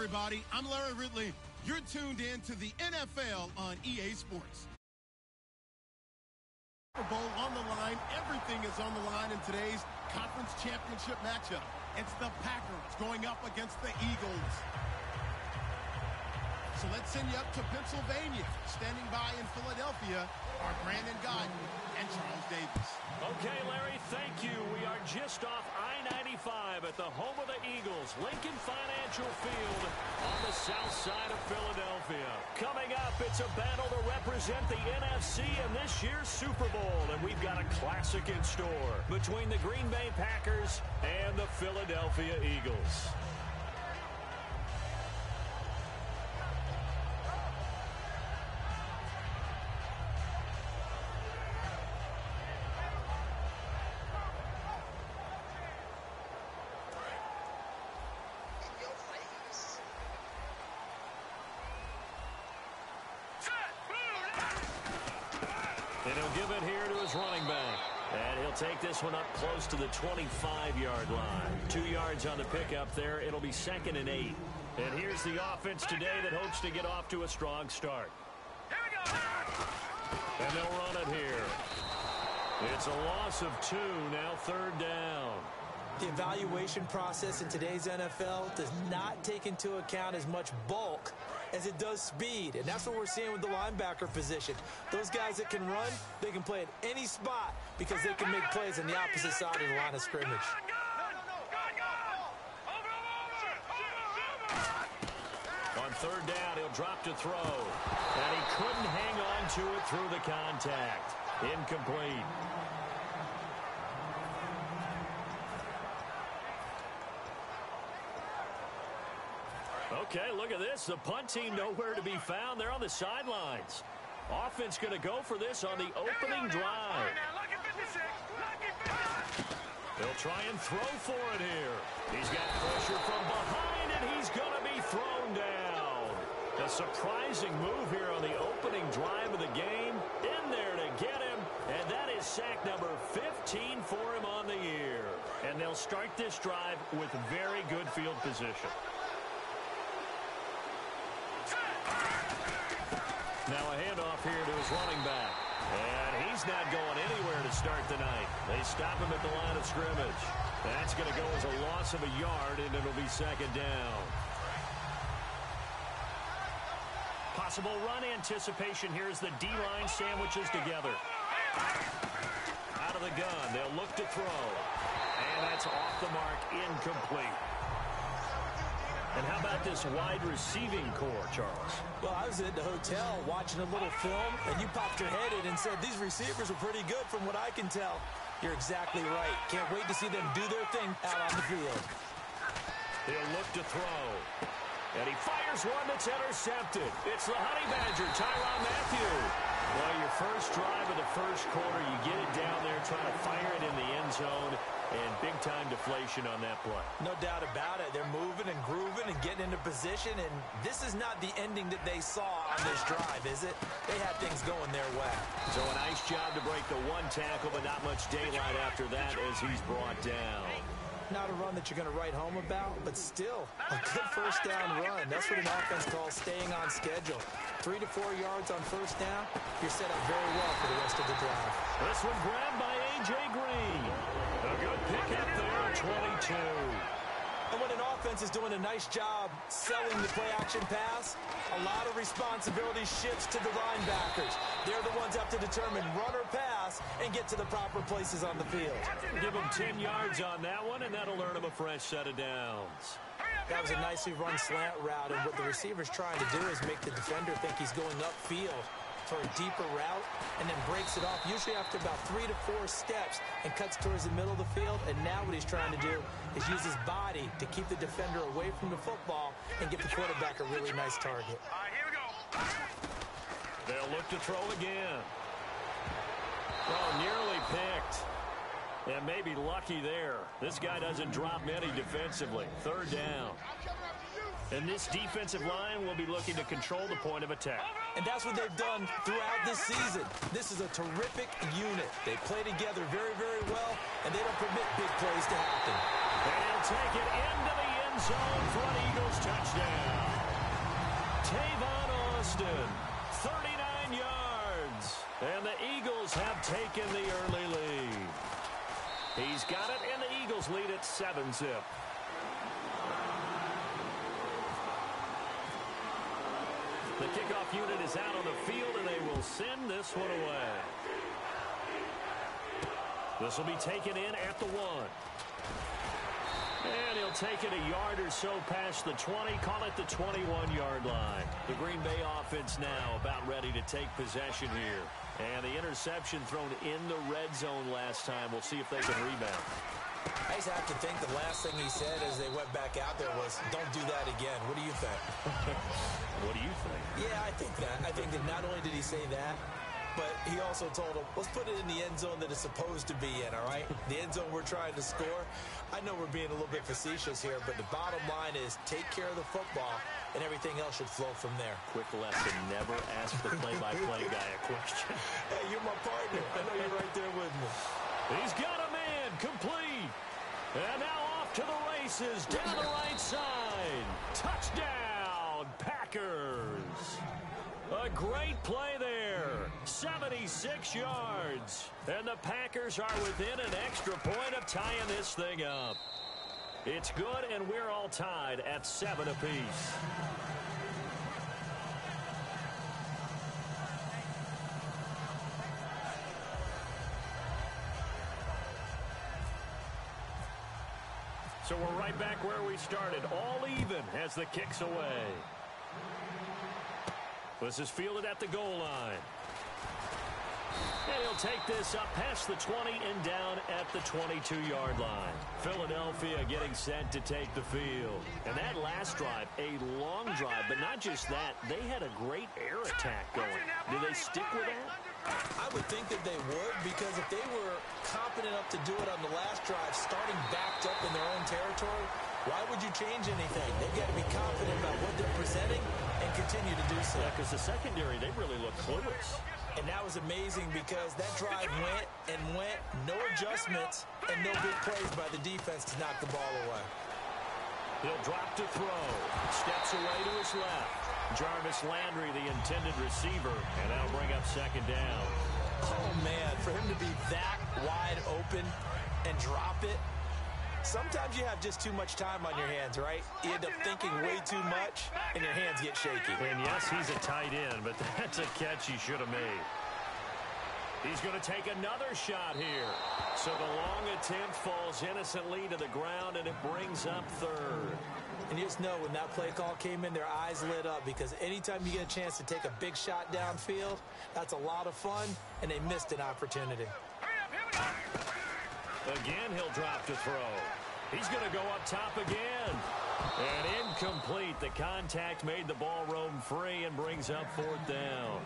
everybody. I'm Larry Ridley. You're tuned in to the NFL on EA Sports. Super Bowl on the line. Everything is on the line in today's conference championship matchup. It's the Packers going up against the Eagles. So let's send you up to Pennsylvania. Standing by in Philadelphia are Brandon Guyton and Charles Davis. Okay, Larry, thank you. We are just off I-95 at the home of the Eagles, Lincoln Financial Field on the south side of Philadelphia. Coming up, it's a battle to represent the NFC in this year's Super Bowl, and we've got a classic in store between the Green Bay Packers and the Philadelphia Eagles. And he'll give it here to his running back. And he'll take this one up close to the 25-yard line. 2 yards on the pickup there. It'll be 2nd and 8. And here's the offense today that hopes to get off to a strong start. Here we go. And they'll run it here. It's a loss of 2, now 3rd down. The evaluation process in today's NFL does not take into account as much bulk as it does speed, and that's what we're seeing with the linebacker position. Those guys that can run, they can play at any spot because they can make plays on the opposite side of the line of scrimmage. On 3rd down, he'll drop to throw, and he couldn't hang on to it through the contact. Incomplete. Okay, look at this. The punt team nowhere to be found. They're on the sidelines. Offense going to go for this on the opening drive. They'll try and throw for it here. He's got pressure from behind, and he's going to be thrown down. A surprising move here on the opening drive of the game. In there to get him, and that is sack number 15 for him on the year. And they'll start this drive with very good field position. Now a handoff here to his running back. And he's not going anywhere to start the night. They stop him at the line of scrimmage. That's going to go as a loss of a yard, and it'll be 2nd down. Possible run anticipation here as the D-line sandwiches together. Out of the gun, they'll look to throw. And that's off the mark, incomplete. And how about this wide receiving core, Charles? Well, I was at the hotel watching a little film, and you popped your head in and said, these receivers are pretty good from what I can tell. You're exactly right. Can't wait to see them do their thing out on the field. He'll look to throw. And he fires one that's intercepted. It's the Honey Badger, Tyrann Mathieu. Well, your first drive of the first quarter, you get it down there, trying to fire it in the end zone, and big-time deflation on that play. No doubt about it. They're moving and grooving and getting into position, and this is not the ending that they saw on this drive, is it? They had things going their way. So a nice job to break the one tackle, but not much daylight after that as he's brought down. Not a run that you're going to write home about, but still a good first down run. That's what an offense calls staying on schedule. 3 to 4 yards on first down, you're set up very well for the rest of the drive. This one grabbed by A.J. Green. A good pick up there at 22. And when an offense is doing a nice job selling the play-action pass, a lot of responsibility shifts to the linebackers. They're the ones that have to determine run or pass and get to the proper places on the field. Give them 10 yards on that one, and that'll earn them a fresh set of downs. That was a nicely run slant route, and what the receiver's trying to do is make the defender think he's going upfield for a deeper route, and then breaks it off, usually after about 3 to 4 steps, and cuts towards the middle of the field. And now what he's trying to do is use his body to keep the defender away from the football and get the quarterback a really nice target. All right, here we go. They'll look to throw again. Oh, nearly picked. And maybe lucky there. This guy doesn't drop many defensively. 3rd down. And this defensive line will be looking to control the point of attack. And that's what they've done throughout this season. This is a terrific unit. They play together very, very well, and they don't permit big plays to happen. And he'll take it into the end end zone for an Eagles touchdown. Tavon Austin, 39 yards. And the Eagles have taken the early lead. He's got it, and the Eagles lead at 7-zip. The kickoff unit is out on the field, and they will send this one away. This will be taken in at the 1. And he'll take it a yard or so past the 20, call it the 21-yard line. The Green Bay offense now about ready to take possession here. And the interception thrown in the red zone last time. We'll see if they can rebound. I just have to think the last thing he said as they went back out there was, don't do that again. What do you think? What do you think? Yeah, I think that. I think that not only did he say that, but he also told him, let's put it in the end zone that it's supposed to be in, all right? The end zone we're trying to score. I know we're being a little bit facetious here, but the bottom line is take care of the football, and everything else should flow from there. Quick lesson, never ask the play-by-play guy a question. Hey, you're my partner. I know you're right there with me. He's got a man, complete. And now off to the races, down the right side. Touchdown, Packers. A great play there. 76 yards. And the Packers are within an extra point of tying this thing up. It's good, and we're all tied at 7 apiece. So we're right back where we started, all even as the kick's away. This is fielded at the goal line. And he'll take this up past the 20 and down at the 22-yard line. Philadelphia getting set to take the field. And that last drive, a long drive, but not just that, they had a great air attack going. Do they stick with that? I would think that they would, because if they were confident enough to do it on the last drive, starting backed up in their own territory, why would you change anything? They've got to be confident about what they're presenting and continue to do so. Yeah, because the secondary, they really look clueless. And that was amazing because that drive went and went, no adjustments, and no big plays by the defense to knock the ball away. He'll drop to throw. Steps away to his left. Jarvis Landry, the intended receiver, and that'll bring up second down. Oh, man, for him to be that wide open and drop it, sometimes you have just too much time on your hands, right? You end up thinking way too much, and your hands get shaky. And yes, he's a tight end, but that's a catch he should have made. He's going to take another shot here. So the long attempt falls innocently to the ground, and it brings up third. And you just know when that play call came in, their eyes lit up, because anytime you get a chance to take a big shot downfield, that's a lot of fun, and they missed an opportunity. Again, he'll drop to throw. He's going to go up top again. And incomplete. The contact made the ball roam free and brings up fourth down.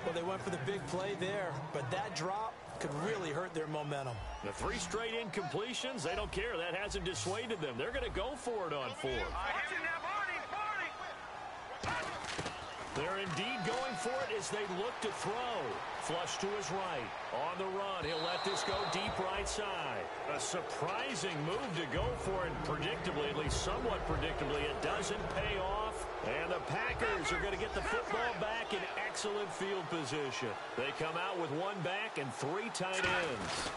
Well, they went for the big play there, but that drop could really hurt their momentum. The 3 straight incompletions, they don't care. That hasn't dissuaded them. They're going to go for it on fourth. They're indeed going for it as they look to throw. Flush to his right. On the run, he'll let this go deep right side. A surprising move to go for it, predictably, at least somewhat predictably, it doesn't pay off. And the Packers are going to get the football back in excellent field position. They come out with 1 back and 3 tight ends.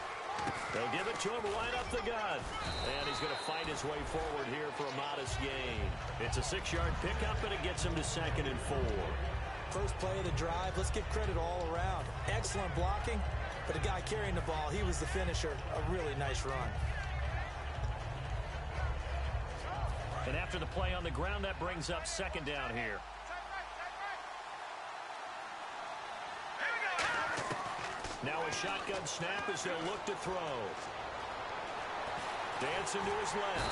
They'll give it to him right up the gut. And he's going to fight his way forward here for a modest gain. It's a 6-yard pickup, and it gets him to 2nd and 4. First play of the drive, let's give credit all around. Excellent blocking, but the guy carrying the ball, he was the finisher. A really nice run. And after the play on the ground, that brings up second down here. Now a shotgun snap as they'll look to throw. Dancing to his left.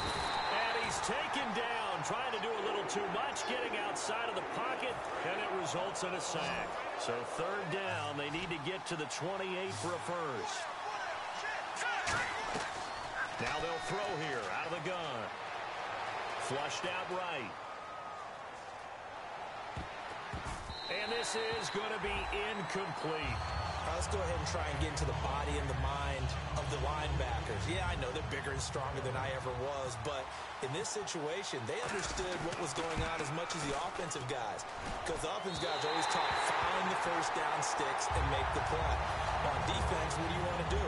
And he's taken down, trying to do a little too much, getting outside of the pocket, and it results in a sack. So third down, they need to get to the 28 for a first. Now they'll throw here, out of the gun. Flushed out right. And this is going to be incomplete. Let's go ahead and try and get into the body and the mind of the linebackers. Yeah, I know they're bigger and stronger than I ever was, but in this situation, they understood what was going on as much as the offensive guys, because the offensive guys always taught find the first down sticks and make the play. On defense, what do you want to do?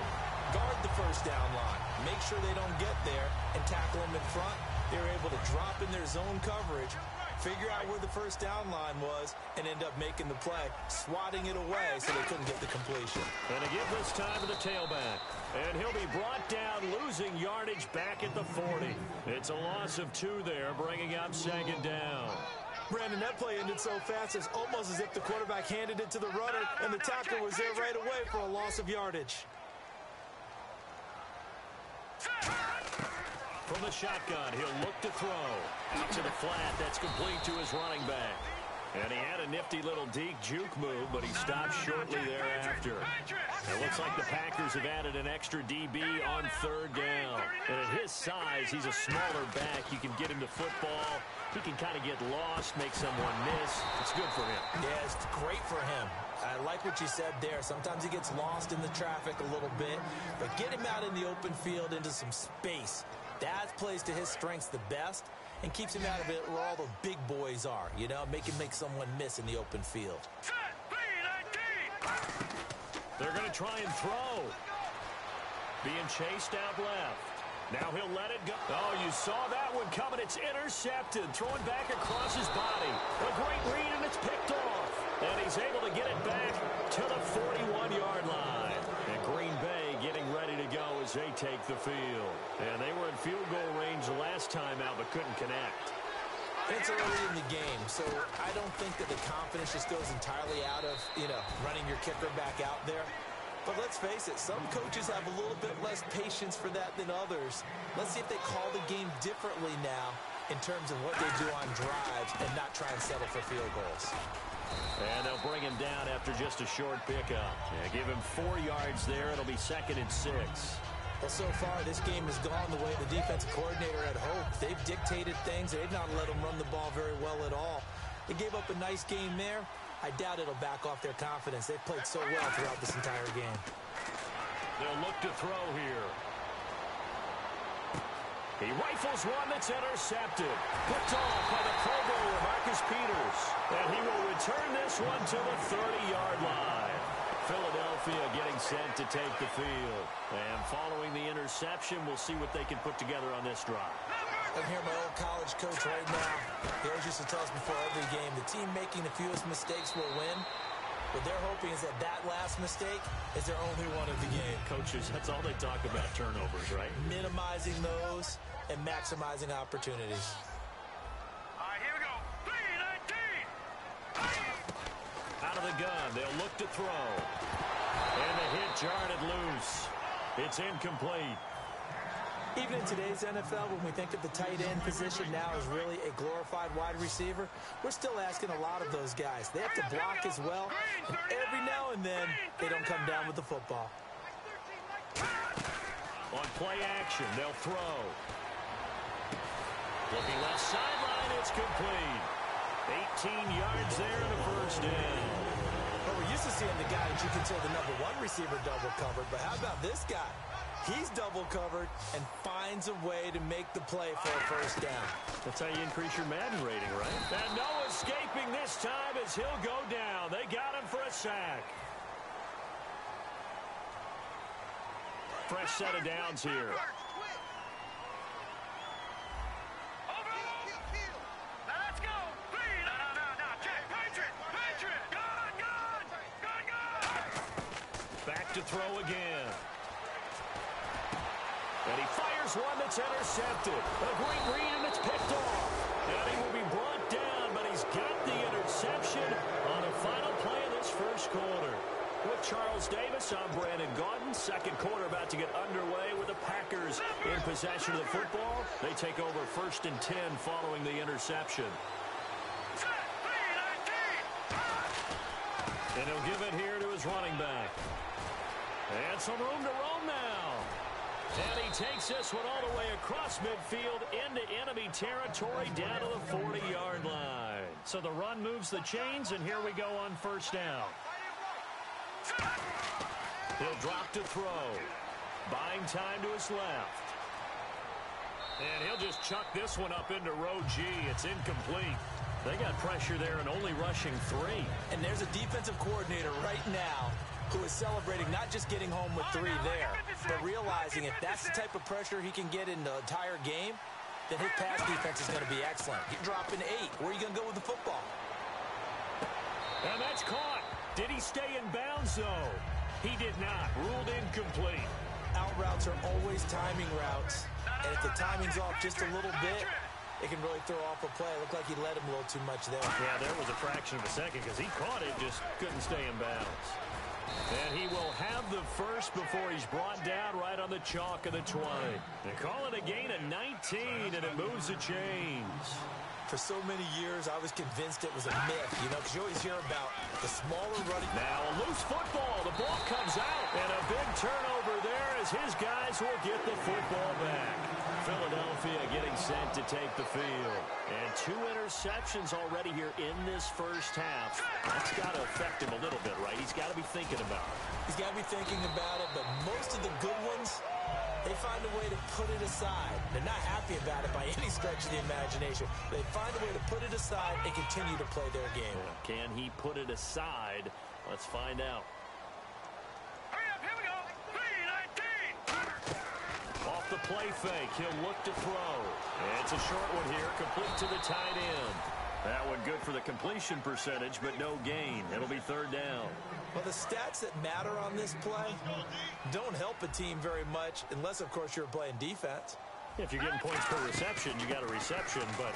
Guard the first down line. Make sure they don't get there and tackle them in front. They were able to drop in their zone coverage, figure out where the first down line was, and end up making the play, swatting it away so they couldn't get the completion. And to give this time to the tailback. And he'll be brought down, losing yardage back at the 40. It's a loss of 2 there, bringing up second down. Brandon, that play ended so fast, it's almost as if the quarterback handed it to the runner, and the tackle was there right away for a loss of yardage. From the shotgun, he'll look to throw. Out to the flat, that's complete to his running back. And he had a nifty little deke juke move, but he stopped shortly thereafter. It looks like the Packers have added an extra DB on third down. And at his size, he's a smaller back. You can get him to football. He can kind of get lost, make someone miss. It's good for him. Yeah, it's great for him. I like what you said there. Sometimes he gets lost in the traffic a little bit, but get him out in the open field into some space. That plays to his strengths the best and keeps him out of it where all the big boys are, you know, make someone miss in the open field. They're going to try and throw. Being chased out left. Now he'll let it go. Oh, you saw that one coming. It's intercepted. Throwing back across his body. A great read, and it's picked off. And he's able to get it back to the 41-yard line. And Green Bay getting ready to go as they take the field. And they were in field goal range the last time out, but couldn't connect. It's early in the game, so I don't think that the confidence just goes entirely out of, running your kicker back out there. But let's face it, some coaches have a little bit less patience for that than others. Let's see if they call the game differently now in terms of what they do on drives and not try and settle for field goals. And they'll bring him down after just a short pickup. Yeah, give him 4 yards there. It'll be 2nd and 6. Well, so far, this game has gone the way the defensive coordinator had hoped. They've dictated things. They've not let them run the ball very well at all. They gave up a nice game there. I doubt it'll back off their confidence. They've played so well throughout this entire game. They'll look to throw here. He rifles one that's intercepted. Picked off by the Pro Bowler, Marcus Peters. And he will return this one to the 30-yard line. Philadelphia getting set to take the field. And following the interception, we'll see what they can put together on this drive. I can hear my old college coach right now. He always used to tell us before every game, the team making the fewest mistakes will win. What they're hoping is that last mistake is their only one of the game. Coaches, that's all they talk about, turnovers, right? Minimizing those and maximizing opportunities. All right, here we go. 3-19. Out of the gun, they'll look to throw. And the hit jarred it loose. It's incomplete. Even in today's NFL, when we think of the tight end position now as really a glorified wide receiver, we're still asking a lot of those guys. They have to block as well, and every now and then, they don't come down with the football. On play action, they'll throw. Looking left sideline, it's complete. 18 yards there and a first down. Well, we're used to seeing the guy that you consider the number 1 receiver double covered, but how about this guy? He's double covered and finds a way to make the play for a first down. That's how you increase your Madden rating, right? And no escaping this time as he'll go down. They got him for a sack. Fresh set of downs here. Let's go. No. Jack, Patriot. Gun. Back to throw again. And he fires one that's intercepted. A great read, and it's picked off. And he will be brought down, but he's got the interception on the final play of this first quarter. With Charles Davis, I'm Brandon Gaudin. Second quarter about to get underway with the Packers in possession of the football. They take over 1st and 10 following the interception. And he'll give it here to his running back. And some room to roam now. And he takes this one all the way across midfield into enemy territory down to the 40-yard line. So the run moves the chains, and here we go on first down. He'll drop to throw. Buying time to his left. And he'll just chuck this one up into row G. It's incomplete. They got pressure there and only rushing 3. And there's a defensive coordinator right now who is celebrating not just getting home with 3 there, but realizing if that's the type of pressure he can get in the entire game, then his pass defense is going to be excellent. You're dropping 8. Where are you going to go with the football? And that's caught. Did he stay in bounds, though? He did not. Ruled incomplete. Out routes are always timing routes, and if the timing's off just a little bit, it can really throw off a play. It looked like he led him a little too much there. Yeah, there was a fraction of a second because he caught it, just couldn't stay in bounds. And he will have the first before he's brought down right on the chalk of the 20. They call it a gain of 19, and it moves the chains. For so many years, I was convinced it was a myth, because you always hear about the smaller running. Now a loose football. The ball comes out, and a big turnover there as his guys will get the football back. Philadelphia getting set to take the field. And 2 interceptions already here in this first half. That's got to affect him a little bit, right? He's got to be thinking about it. He's got to be thinking about it, but most of the good ones, they find a way to put it aside. They're not happy about it by any stretch of the imagination. They find a way to put it aside and continue to play their game. Can he put it aside? Let's find out. Hurry up, here we go. 3-19. Off the play fake, he'll look to throw. It's a short one here, complete to the tight end. That one good for the completion percentage, but no gain. It'll be 3rd down. Well, the stats that matter on this play don't help a team very much unless, of course, you're playing defense. If you're getting points per reception, you got a reception, but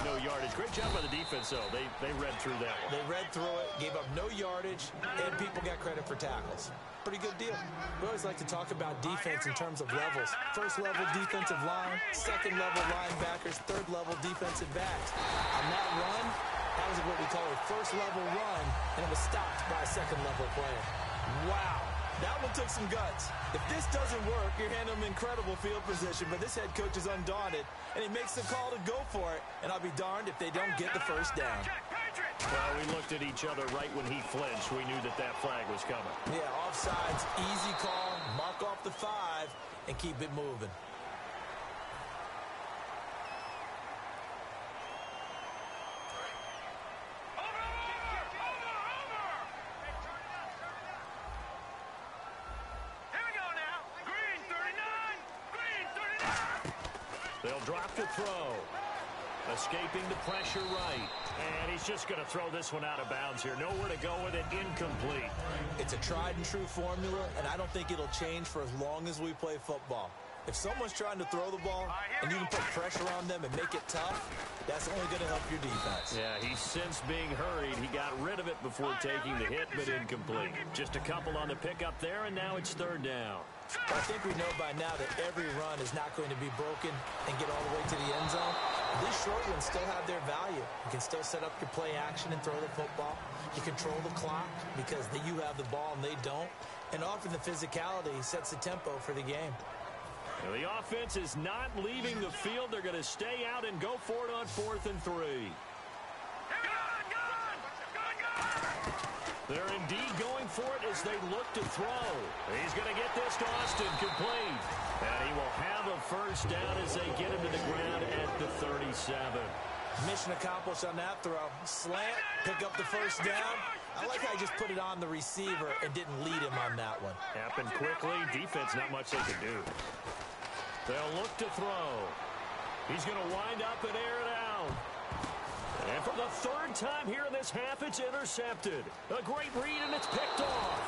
no yardage. Great job by the defense, though. They read through that one. They read through it, gave up no yardage, and people got credit for tackles. Pretty good deal. We always like to talk about defense in terms of levels. First level defensive line, second level linebackers, third level defensive backs. On that run, that was what we call a first level run, and it was stopped by a second level player. Wow. That one took some guts. If this doesn't work, you're handing him incredible field position, but this head coach is undaunted, and he makes the call to go for it, and I'll be darned if they don't get the first down. Well, we looked at each other right when he flinched. We knew that flag was coming. Yeah, offsides, easy call, mark off the 5, and keep it moving. They'll drop the throw. Escaping the pressure right. And he's just going to throw this one out of bounds here. Nowhere to go with it. Incomplete. It's a tried and true formula, and I don't think it'll change for as long as we play football. If someone's trying to throw the ball and you can put pressure on them and make it tough, that's only going to help your defense. Yeah, he's since being hurried. He got rid of it before taking the hit, but incomplete. Just a couple on the pickup there, and now it's 3rd down. I think we know by now that every run is not going to be broken and get all the way to the end zone. These short ones still have their value. You can still set up your play action and throw the football. You control the clock because you have the ball and they don't. And often the physicality sets the tempo for the game. Well, the offense is not leaving the field. They're going to stay out and go for it on 4th and 3. They're indeed going for it as they look to throw. He's going to get this to Austin complete. And he will have a first down as they get him to the ground at the 37. Mission accomplished on that throw. Slant, pick up the first down. I like how he just put it on the receiver and didn't lead him on that one. Happened quickly. Defense, not much they could do. They'll look to throw. He's going to wind up and air it out. And for the 3rd time here in this half, it's intercepted. A great read, and it's picked off.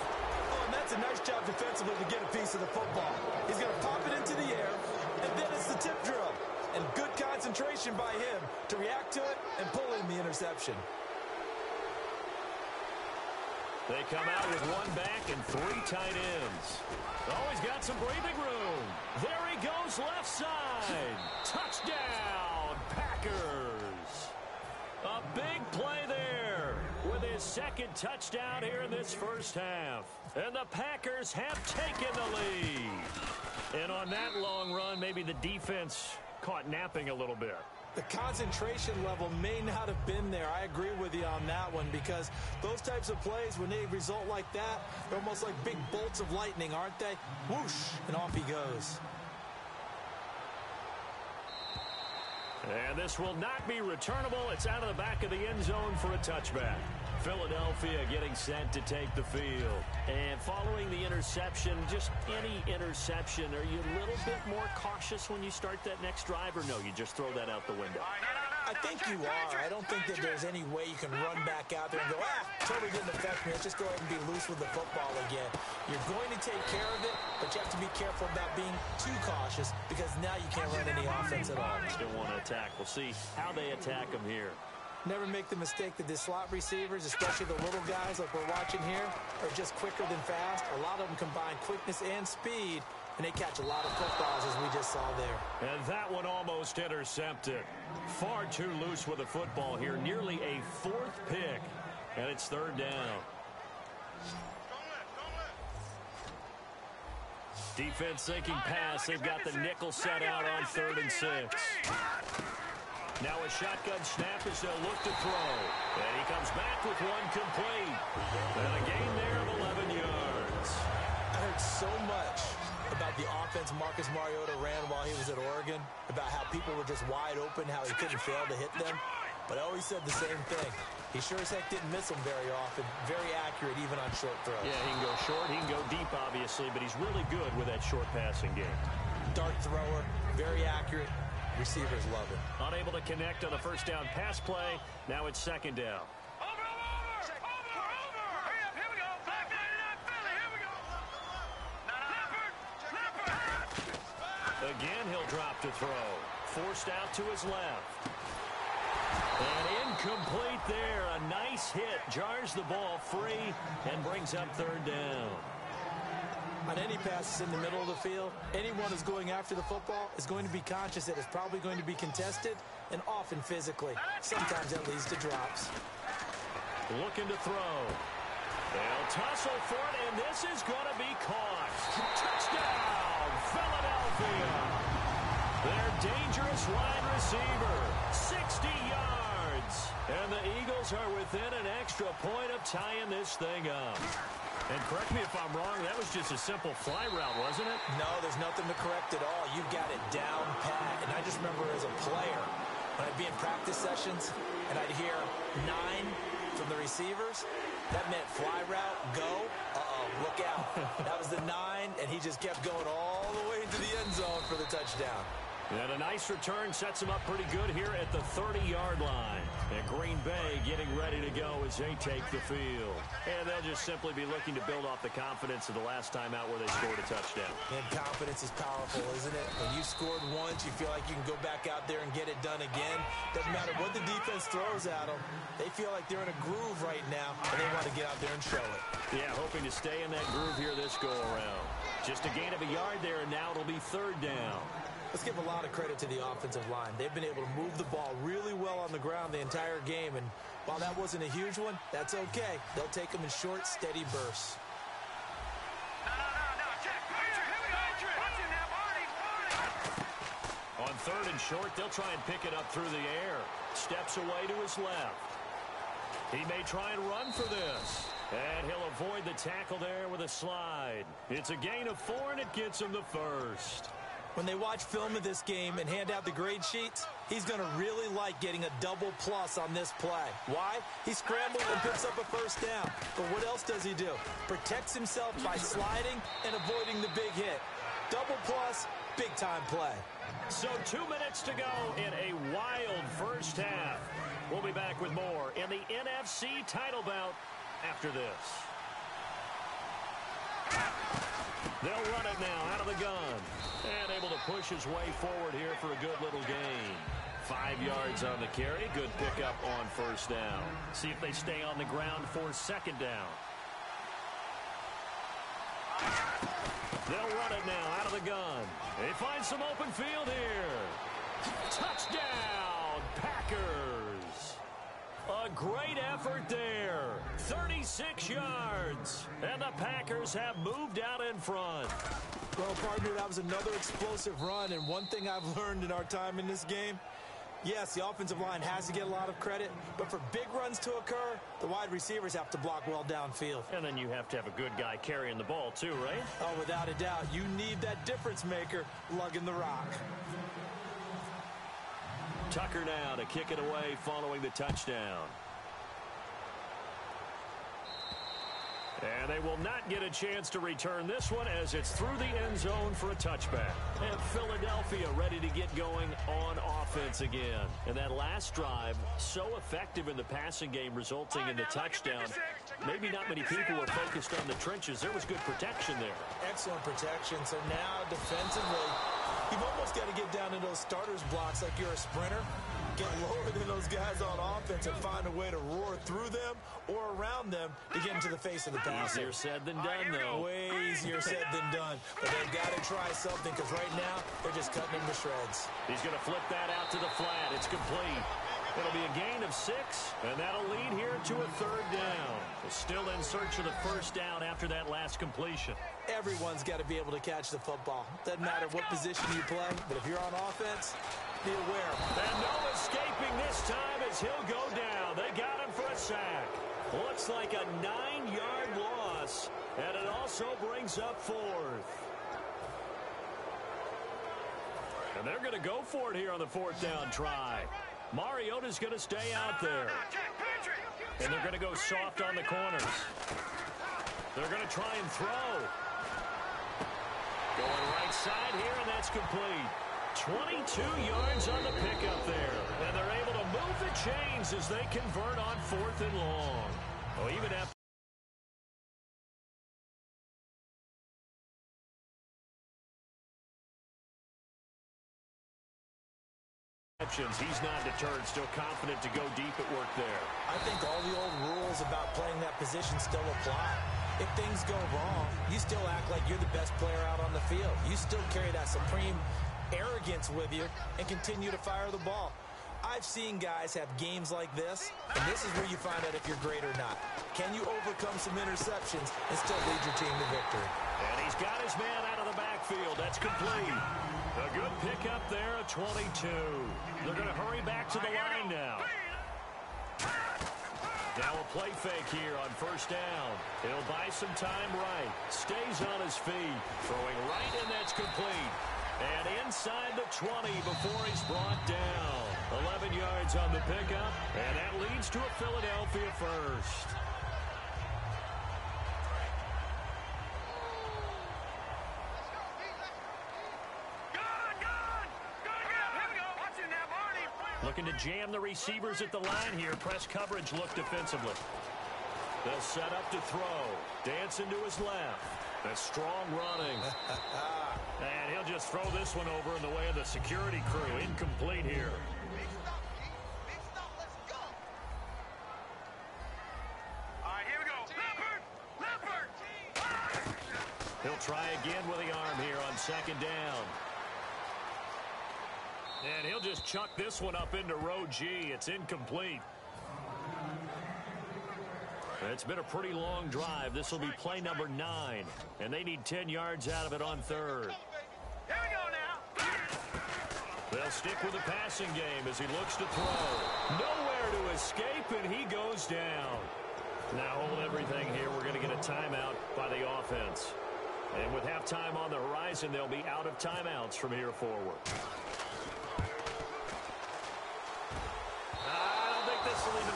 Oh, and that's a nice job defensively to get a piece of the football. He's going to pop it into the air, and then it's the tip drill. And good concentration by him to react to it and pull in the interception. They come out with 1 back and 3 tight ends. Oh, he's got some breathing room. There he goes, left side. Touchdown, Packers. A big play there with his 2nd touchdown here in this first half. And the Packers have taken the lead. And on that long run, maybe the defense caught napping a little bit. The concentration level may not have been there. I agree with you on that one, because those types of plays, when they result like that, they're almost like big bolts of lightning, aren't they? Whoosh, and off he goes. And this will not be returnable. It's out of the back of the end zone for a touchback. Philadelphia getting set to take the field. And following the interception, just any interception, are you a little bit more cautious when you start that next drive, or no, you just throw that out the window? I think you are. I don't think that there's any way you can run back out there and go, totally didn't affect me. Let's just go ahead and be loose with the football again. You're going to take care of it, but you have to be careful about being too cautious, because now you can't run any offense at all. Still want to attack. We'll see how they attack them here. Never make the mistake that the slot receivers, especially the little guys like we're watching here, are just quicker than fast. A lot of them combine quickness and speed, and they catch a lot of footballs, as we just saw there. And that one almost intercepted. Far too loose with the football here. Nearly a fourth pick, and it's third down. Defense thinking pass. They've got the nickel set out on 3rd and 6. Now a shotgun snap as they'll look to throw. And he comes back with one complete. And a gain there of 11 yards. I heard so much about the offense Marcus Mariota ran while he was at Oregon, about how people were just wide open, how he couldn't fail to hit them. But I always said the same thing. He sure as heck didn't miss them very often. Very accurate, even on short throws. Yeah, he can go short, he can go deep, obviously, but he's really good with that short passing game. Dart thrower, very accurate. Receivers love it. Unable to connect on the first down pass play. Now it's second down. Over! Hurry up, here we go. 599 Philly, here we go. Leopard! Again, he'll drop to throw. Forced out to his left. And incomplete there. A nice hit. Jars the ball free and brings up third down. On any passes in the middle of the field, anyone who's going after the football is going to be conscious that it's probably going to be contested, and often physically. Sometimes that leads to drops. Looking to throw. They'll tussle for it, and this is going to be caught. Touchdown, Philadelphia. Their dangerous wide receiver, 60 yards. And the Eagles are within an extra point of tying this thing up. And correct me if I'm wrong, that was just a simple fly route, wasn't it? No, there's nothing to correct at all. You've got it down pat. And I just remember as a player, when I'd be in practice sessions and I'd hear 9 from the receivers, that meant fly route, go, look out. That was the 9, and he just kept going all the way into the end zone for the touchdown. And a nice return sets him up pretty good here at the 30-yard line. And Green Bay getting ready to go as they take the field. And they'll just simply be looking to build off the confidence of the last time out where they scored a touchdown. And confidence is powerful, isn't it? When you scored once, you feel like you can go back out there and get it done again. Doesn't matter what the defense throws at them. They feel like they're in a groove right now, and they want to get out there and show it. Yeah, hoping to stay in that groove here this go-around. Just a gain of a yard there, and now it'll be third down. Let's give a lot of credit to the offensive line. They've been able to move the ball really well on the ground the entire game, and while that wasn't a huge one, that's okay. They'll take them in short, steady bursts. No, check. Here we go. Watch him now, Barney. On third and short, they'll try and pick it up through the air. Steps away to his left. He may try and run for this. And he'll avoid the tackle there with a slide. It's a gain of 4, and it gets him the first. When they watch film of this game and hand out the grade sheets, he's going to really like getting a double plus on this play. Why? He scrambles and picks up a first down. But what else does he do? Protects himself by sliding and avoiding the big hit. Double plus, big-time play. So 2 minutes to go in a wild first half. We'll be back with more in the NFC title bout after this. They'll run it now out of the gun. And able to push his way forward here for a good little gain. 5 yards on the carry. Good pickup on first down. See if they stay on the ground for second down. They'll run it now out of the gun. They find some open field here. Touchdown, Packers. A great effort there. 36 yards. And the Packers have moved out in front. Well, partner, that was another explosive run. And one thing I've learned in our time in this game, Yes, the offensive line has to get a lot of credit, but for big runs to occur, the wide receivers have to block well downfield. And then you have to have a good guy carrying the ball too, right? Oh, without a doubt. You need that difference maker lugging the rock. Tucker now to kick it away following the touchdown. And they will not get a chance to return this one as it's through the end zone for a touchback. And Philadelphia ready to get going on offense again. And that last drive, so effective in the passing game, resulting in the touchdown. Maybe not many people were focused on the trenches. There was good protection there. Excellent protection. So now defensively, you've almost got to get down to those starters blocks like you're a sprinter. Get lower than those guys on offense and find a way to roar through them or around them to get into the face of the passer. Easier said than done, though. Way easier said than done. But they've got to try something because right now they're just cutting them to shreds. He's going to flip that out to the flat. It's complete. It'll be a gain of 6, and that'll lead here to a third down. Still in search of the first down after that last completion. Everyone's got to be able to catch the football. Doesn't matter what position you play, but if you're on offense, be aware. And no escaping this time as he'll go down. They got him for a sack. Looks like a 9-yard loss, and it also brings up 4th. And they're going to go for it here on the 4th down try. Mariota's going to stay out there. And they're going to go soft on the corners. They're going to try and throw. Going right side here, and that's complete. 22 yards on the pickup there. And they're able to move the chains as they convert on 4th and long. Oh, even after he's not deterred, still confident to go deep at work there. I think all the old rules about playing that position still apply. If things go wrong, you still act like you're the best player out on the field. You still carry that supreme arrogance with you and continue to fire the ball. I've seen guys have games like this, and this is where you find out if you're great or not. Can you overcome some interceptions and still lead your team to victory? And he's got his man out of the backfield. That's complete. A good pickup there at 22. They're going to hurry back to the line now. Now a play fake here on first down. He'll buy some time right. Stays on his feet. Throwing right, and that's complete. And inside the 20 before he's brought down. 11 yards on the pickup, and that leads to a Philadelphia first. Looking to jam the receivers at the line here. Press coverage look defensively. They'll set up to throw. Dancing to his left. That's strong running. And he'll just throw this one over in the way of the security crew. Incomplete here. All right, here we go. Leopard! He'll try again with the arm here on second down. And he'll just chuck this one up into row G. It's incomplete. It's been a pretty long drive. This will be play number 9. And they need 10 yards out of it on third. Here we go now. They'll stick with the passing game as he looks to throw. Nowhere to escape, and he goes down. Now hold everything here. We're going to get a timeout by the offense. And with halftime on the horizon, they'll be out of timeouts from here forward.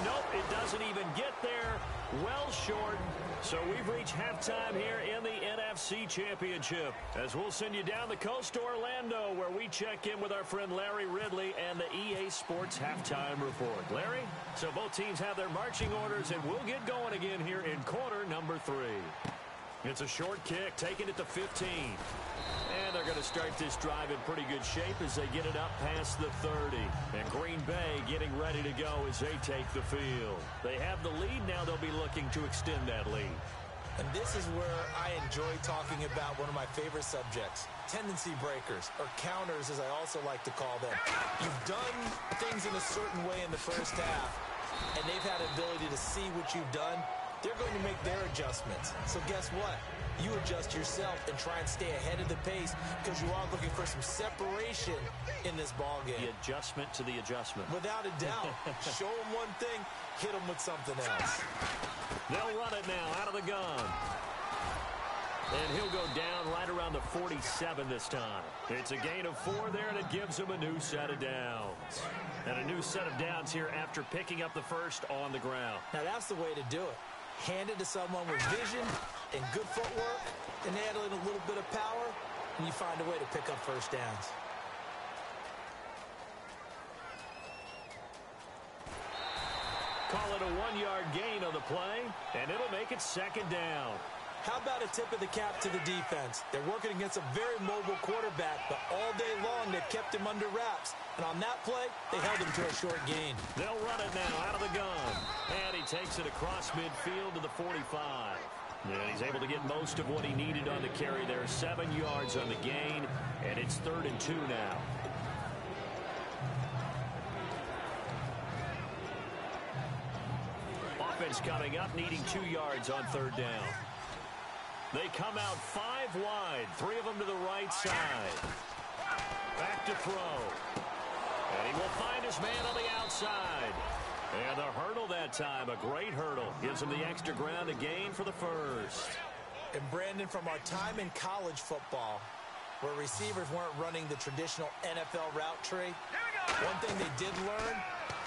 Nope, it doesn't even get there. Well short. So we've reached halftime here in the NFC Championship. As we'll send you down the coast to Orlando, where we check in with our friend Larry Ridley and the EA Sports Halftime Report. Larry, so both teams have their marching orders, and we'll get going again here in quarter number 3. It's a short kick, taking it to 15. And they're going to start this drive in pretty good shape as they get it up past the 30. And Green Bay getting ready to go as they take the field. They have the lead. Now they'll be looking to extend that lead. And this is where I enjoy talking about one of my favorite subjects, tendency breakers, or counters as I also like to call them. You've done things in a certain way in the first half, and they've had an ability to see what you've done they're going to make their adjustments. So guess what? You adjust yourself and try and stay ahead of the pace because you are looking for some separation in this ball game. The adjustment to the adjustment. Without a doubt. Show them one thing, hit them with something else. They'll run it now out of the gun. And he'll go down right around the 47 this time. It's a gain of 4 there, and it gives him a new set of downs. And a new set of downs here after picking up the first on the ground. Now that's the way to do it. Hand it to someone with vision and good footwork, and add in a little bit of power, and you find a way to pick up first downs. Call it a 1-yard gain on the play, and it'll make it second down. How about a tip of the cap to the defense? They're working against a very mobile quarterback, but all day long they've kept him under wraps. And on that play, they held him to a short gain. They'll run it now out of the gun. And he takes it across midfield to the 45. And he's able to get most of what he needed on the carry there. 7 yards on the gain, and it's 3rd and 2 now. Offense coming up, needing 2 yards on 3rd down. They come out 5 wide, 3 of them to the right side. Back to throw. And he will find his man on the outside. And the hurdle that time, a great hurdle. Gives him the extra ground to gain for the first. And Brandon, from our time in college football, where receivers weren't running the traditional NFL route tree, one thing they did learn,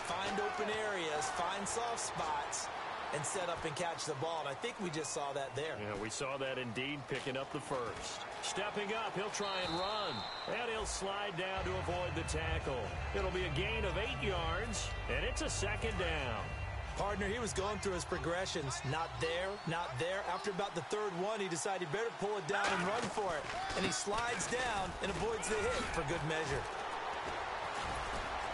find open areas, find soft spots, and set up and catch the ball. And I think we just saw that there. Yeah, we saw that indeed, picking up the first. Stepping up, he'll try and run. And he'll slide down to avoid the tackle. It'll be a gain of 8 yards, and it's a second down. Partner, he was going through his progressions. Not there, not there. After about the 3rd one, he decided he better pull it down and run for it. And he slides down and avoids the hit for good measure.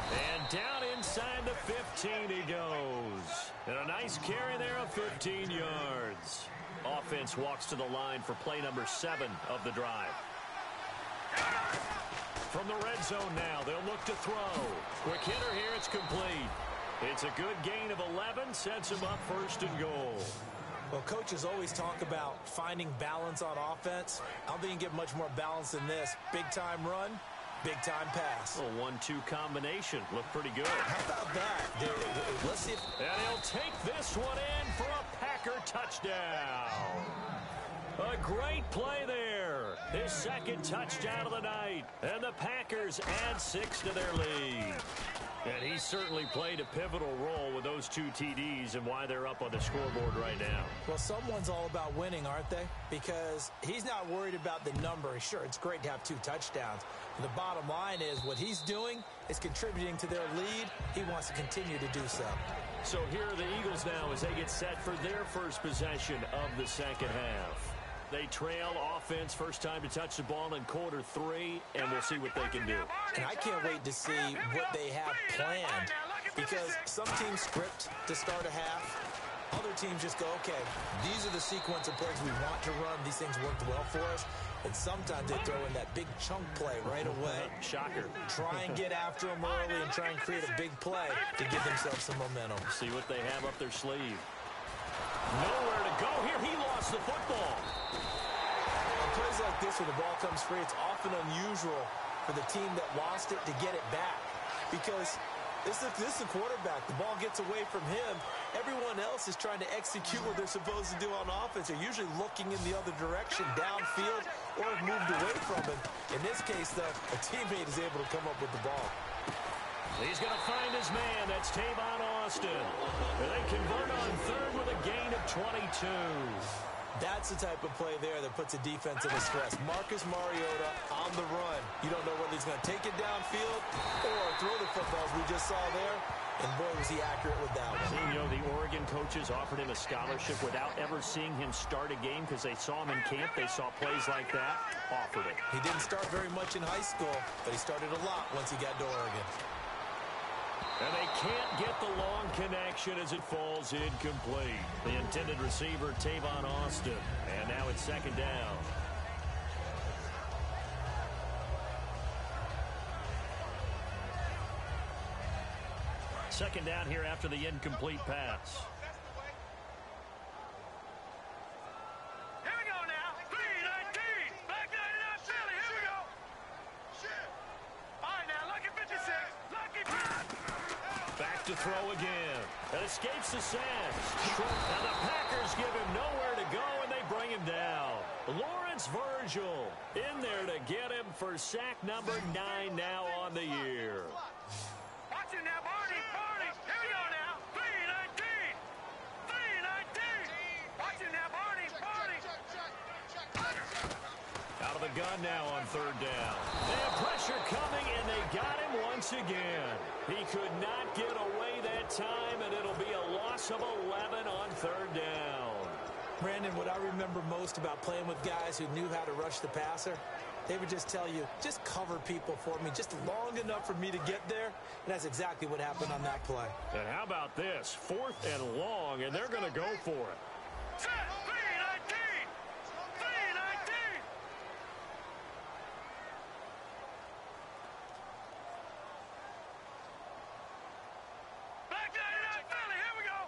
And down inside the 15 he goes. And a nice carry there of 15 yards. Offense walks to the line for play number 7 of the drive. From the red zone now, they'll look to throw. Quick hitter here, it's complete. It's a good gain of 11, sets him up 1st and goal. Well, coaches always talk about finding balance on offense. I don't think you can get much more balance than this. Big-time run, big-time pass. A 1-2 combination. Looked pretty good. How about that? Let's see if... And he'll take this one in for a Packer touchdown. A great play there. His 2nd touchdown of the night. And the Packers add 6 to their lead. And he certainly played a pivotal role with those 2 TDs and why they're up on the scoreboard right now. Well, someone's all about winning, aren't they? Because he's not worried about the number. Sure, it's great to have 2 touchdowns. But the bottom line is what he's doing is contributing to their lead. He wants to continue to do so. So here are the Eagles now as they get set for their first possession of the second half. They trail offense, first time to touch the ball in quarter 3, and we'll see what they can do. And I can't wait to see what they have planned, because some teams script to start a half. Other teams just go, okay, these are the sequence of plays we want to run. These things worked well for us. And sometimes they throw in that big chunk play right away. Shocker. Try and get after them early and try and create a big play to give themselves some momentum. See what they have up their sleeve. Nowhere to go here. He lost the football. On plays like this where the ball comes free, it's often unusual for the team that lost it to get it back. Because this is the quarterback. The ball gets away from him. Everyone else is trying to execute what they're supposed to do on offense. They're usually looking in the other direction, downfield, or have moved away from him. In this case, though, a teammate is able to come up with the ball. He's going to find his man. That's Tavon Austin. And they convert on 3rd with a gain of 22. That's the type of play there that puts a defense in a stress. Marcus Mariota on the run. You don't know whether he's going to take it downfield or throw the football as we just saw there. And boy, was he accurate with that one. You know, the Oregon coaches offered him a scholarship without ever seeing him start a game because they saw him in camp. They saw plays like that. Offered it. He didn't start very much in high school, but he started a lot once he got to Oregon. And they can't get the long connection as it falls incomplete. The intended receiver, Tavon Austin. And now it's 2nd down. Second down here after the incomplete pass. to throw again. And escapes the Sands. And the Packers give him nowhere to go, and they bring him down. Lawrence Virgil in there to get him for sack number 9 now on the year. Watch it now, Barney. Barney. Here we go now. 319. 319. Watch it now, Barney. Barney. Out of the gun now on third down. They have pressure coming, and they got him once again. He could not get away that time, and it'll be a loss of 11 on third down. Brandon, what I remember most about playing with guys who knew how to rush the passer, they would just tell you, just cover people for me, just long enough for me to get there. And that's exactly what happened on that play. And how about this? 4th and long, and they're going to go for it. Set. 319. 319. Back 99 Philly. Here we go.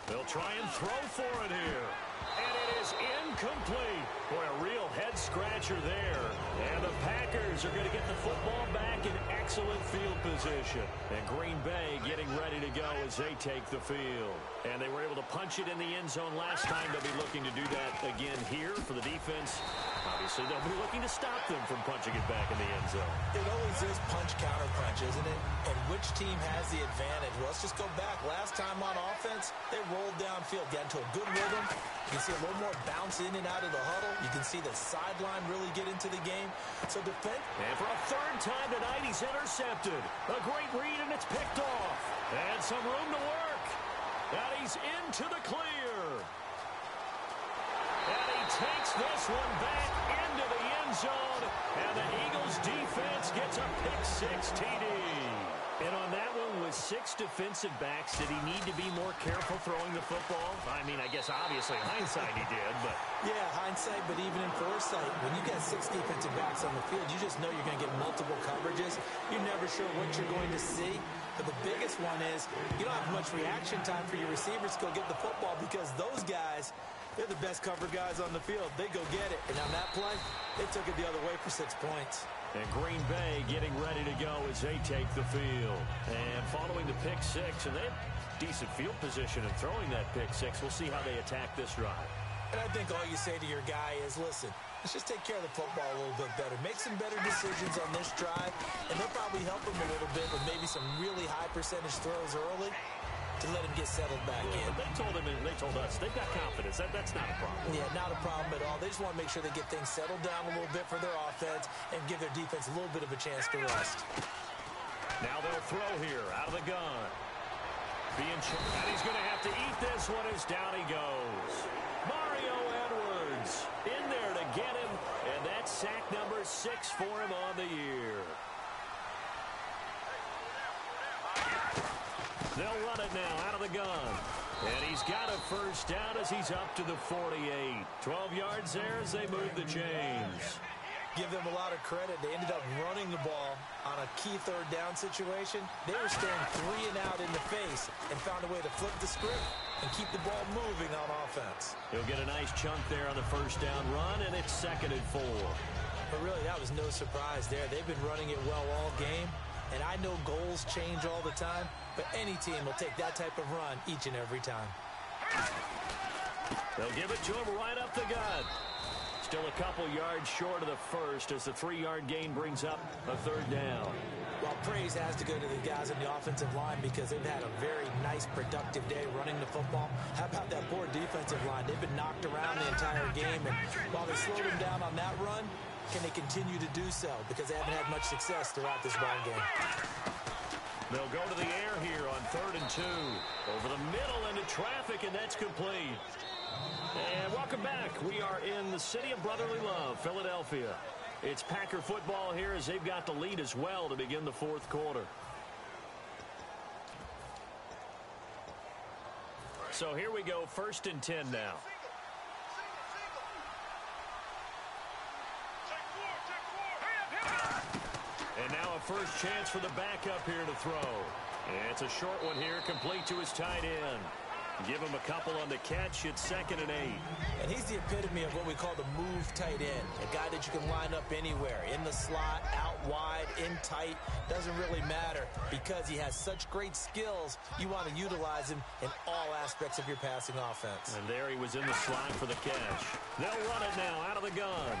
They'll try and throw for it here. And it is incomplete. Boy, a real head-scratcher there. And the Packers are going to get the football back in excellent field position. And Green Bay getting ready to go as they take the field. And they were able to punch it in the end zone last time. They'll be looking to do that again here for the defense. Obviously, they'll be looking to stop them from punching it back in the end zone. It always is punch-counter-punch, isn't it? And which team has the advantage? Well, let's just go back. Last time on offense, they rolled downfield, got into a good rhythm. You can see a little more bounce in and out of the huddle. You can see the sideline really get into the game. So defense. And for a third time tonight, he's intercepted. A great read, and it's picked off. And some room to work. And he's into the clear. And he takes this one back into the end zone. And the Eagles defense gets a pick-6 TD. And on that one, with 6 defensive backs, did he need to be more careful throwing the football? I mean, I guess obviously in hindsight he did, but... Yeah, hindsight, but even in foresight, when you got 6 defensive backs on the field, you just know you're going to get multiple coverages. You're never sure what you're going to see. But the biggest one is you don't have much reaction time for your receivers to go get the football because those guys, they're the best cover guys on the field. They go get it. And on that play, they took it the other way for 6 points. And Green Bay getting ready to go as they take the field. And following the pick-6, and they have decent field position in throwing that pick-6. We'll see how they attack this drive. And I think all you say to your guy is, listen, let's just take care of the football a little bit better. Make some better decisions on this drive, and they'll probably help him a little bit with maybe some really high percentage throws early to let him get settled back in. But they told us they've got confidence. That's not a problem. Yeah, not a problem at all. They just want to make sure they get things settled down a little bit for their offense and give their defense a little bit of a chance to rest. Now they'll throw here out of the gun. And he's going to have to eat this one as down he goes. Mario Edwards in there to get him, and that's sack number 6 for him on the year. They'll run it now out of the gun. And he's got a first down as he's up to the 48. 12 yards there as they move the chains. Give them a lot of credit. They ended up running the ball on a key third down situation. They were staring 3 and out in the face and found a way to flip the script and keep the ball moving on offense. He'll get a nice chunk there on the first down run, and it's 2nd and 4. But really, that was no surprise there. They've been running it well all game. And I know goals change all the time, but any team will take that type of run each and every time. They'll give it to him right up the gut. Still a couple yards short of the first as the 3-yard gain brings up a 3rd down. Well, praise has to go to the guys on the offensive line because they've had a very nice, productive day running the football. How about that poor defensive line? They've been knocked around the entire game, and while they slowed them down on that run, can they continue to do so? Because they haven't had much success throughout this ball game. They'll go to the air here on 3rd and 2. Over the middle into traffic, and that's complete. And welcome back. We are in the city of brotherly love, Philadelphia. It's Packer football here as they've got the lead as well to begin the 4th quarter. So here we go, 1st and 10 now. And now a first chance for the backup here to throw. And it's a short one here, complete to his tight end. Give him a couple on the catch. It's 2nd and 8. And he's the epitome of what we call the move tight end, a guy that you can line up anywhere, in the slot, out wide, in tight, doesn't really matter because he has such great skills. You want to utilize him in all aspects of your passing offense. And there he was in the slot for the catch. They'll run it now out of the gun.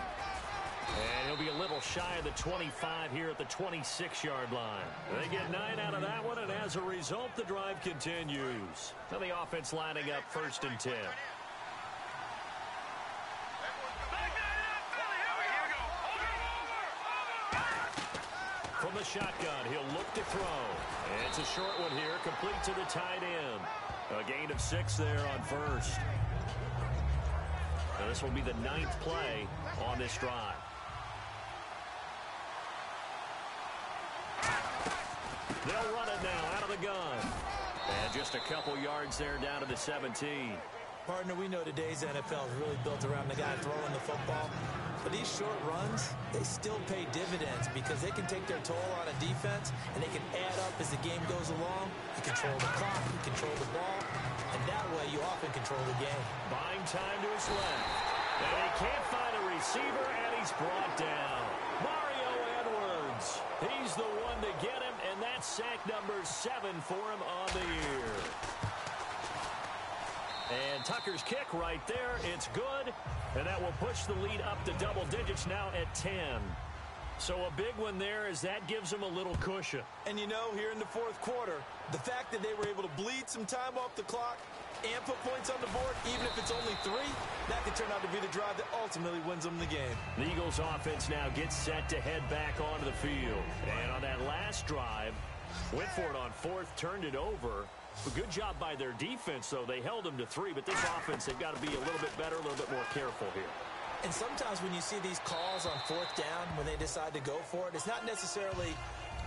And he'll be a little shy of the 25 here at the 26-yard line. They get 9 out of that one, and as a result, the drive continues. So the offense lining up 1st and 10. From the shotgun, he'll look to throw. And it's a short one here, complete to the tight end. A gain of 6 there on 1st. Now this will be the 9th play on this drive. They'll run it now out of the gun. And just a couple yards there down to the 17. Partner, we know today's NFL is really built around the guy throwing the football. But these short runs, they still pay dividends because they can take their toll on a defense and they can add up as the game goes along. You control the clock, you control the ball, and that way you often control the game. Buying time to his left. And he can't find a receiver, and he's brought down. Mario Edwards. He's the one to get him, and that's sack number 7 for him on the year. And Tucker's kick right there. It's good. And that will push the lead up to double digits now at 10. So a big one there as that gives them a little cushion. And you know, here in the 4th quarter, the fact that they were able to bleed some time off the clock and put points on the board, even if it's only 3, that could turn out to be the drive that ultimately wins them the game. The Eagles offense now gets set to head back onto the field. And on that last drive, went for it on 4th, turned it over. A good job by their defense, though. They held them to 3, but this offense, they've got to be a little bit better, a little bit more careful here. And sometimes when you see these calls on 4th down, when they decide to go for it, it's not necessarily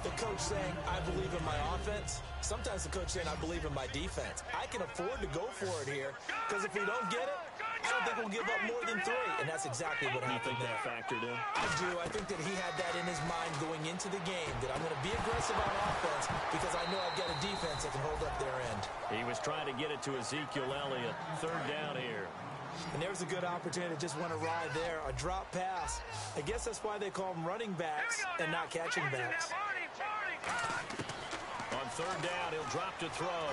the coach saying, I believe in my offense. Sometimes the coach saying, I believe in my defense. I can afford to go for it here because if we don't get it, I don't think we'll give up more than 3. And that's exactly what happened there. You think that factored in? I do. I think that he had that in his mind going into the game, that I'm going to be aggressive on offense because I know I've got a defense that can hold up their end. He was trying to get it to Ezekiel Elliott. 3rd down here. And there's a good opportunity to just want to ride there. A drop pass. I guess that's why they call them running backs and not catching backs. On 3rd down, he'll drop to throw.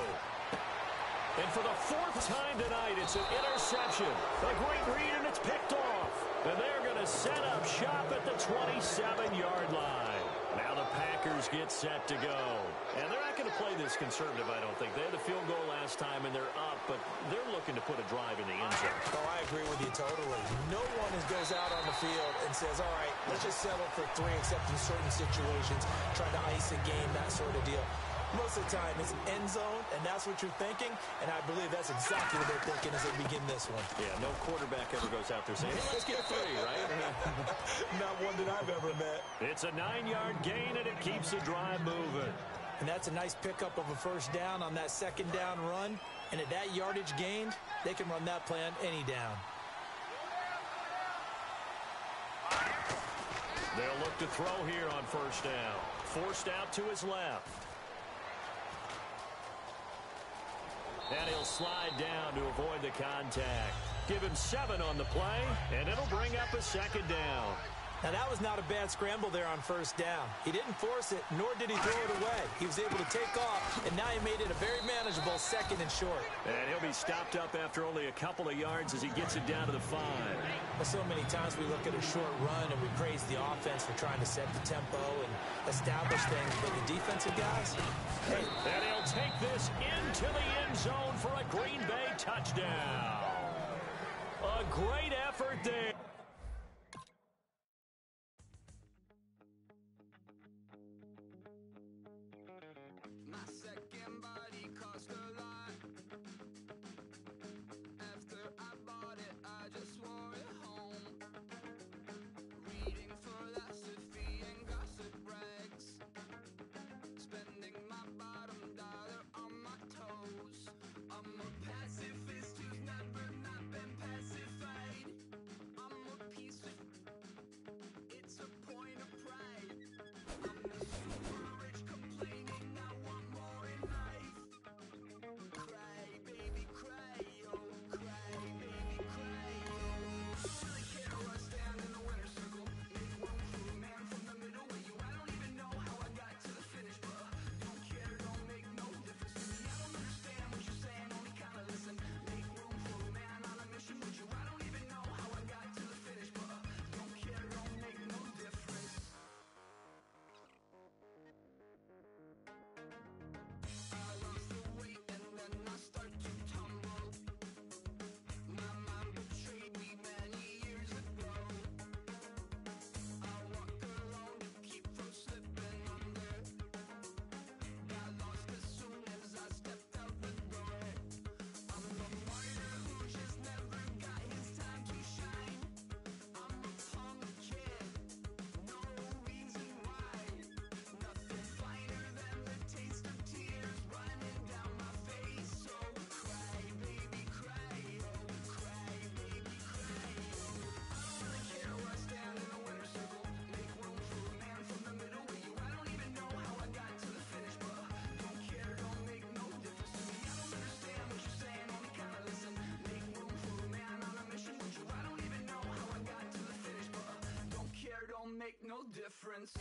And for the 4th time tonight, it's an interception. A great read, and it's picked off. And they're going to set up shop at the 27-yard line. Now the Packers get set to go. And they're not going to play this conservative, I don't think. They had the field goal last time, and they're up, but they're looking to put a drive in the end zone. Oh, I agree with you totally. No one goes out on the field and says, all right, let's just settle for 3, except in certain situations, trying to ice a game, that sort of deal. Most of the time, it's end zone, and that's what you're thinking, and I believe that's exactly what they're thinking as they begin this one. Yeah, no quarterback ever goes out there saying, hey, let's get 3, right? Not one that I've ever met. It's a 9-yard gain, and it keeps the drive moving. And that's a nice pickup of a 1st down on that 2nd down run, and at that yardage gained, they can run that play on any down. They'll look to throw here on 1st down. Forced out to his left. And he'll slide down to avoid the contact. Give him 7 on the play, and it'll bring up a 2nd down. Now, that was not a bad scramble there on 1st down. He didn't force it, nor did he throw it away. He was able to take off, and now he made it a very manageable 2nd and short. And he'll be stopped up after only a couple of yards as he gets it down to the 5. Well, so many times we look at a short run and we praise the offense for trying to set the tempo and establish things, but the defensive guys, hey. And he'll take this into the end zone for a Green Bay touchdown. A great effort there. I'm a pacifist who's never not been pacified. I'm make no difference.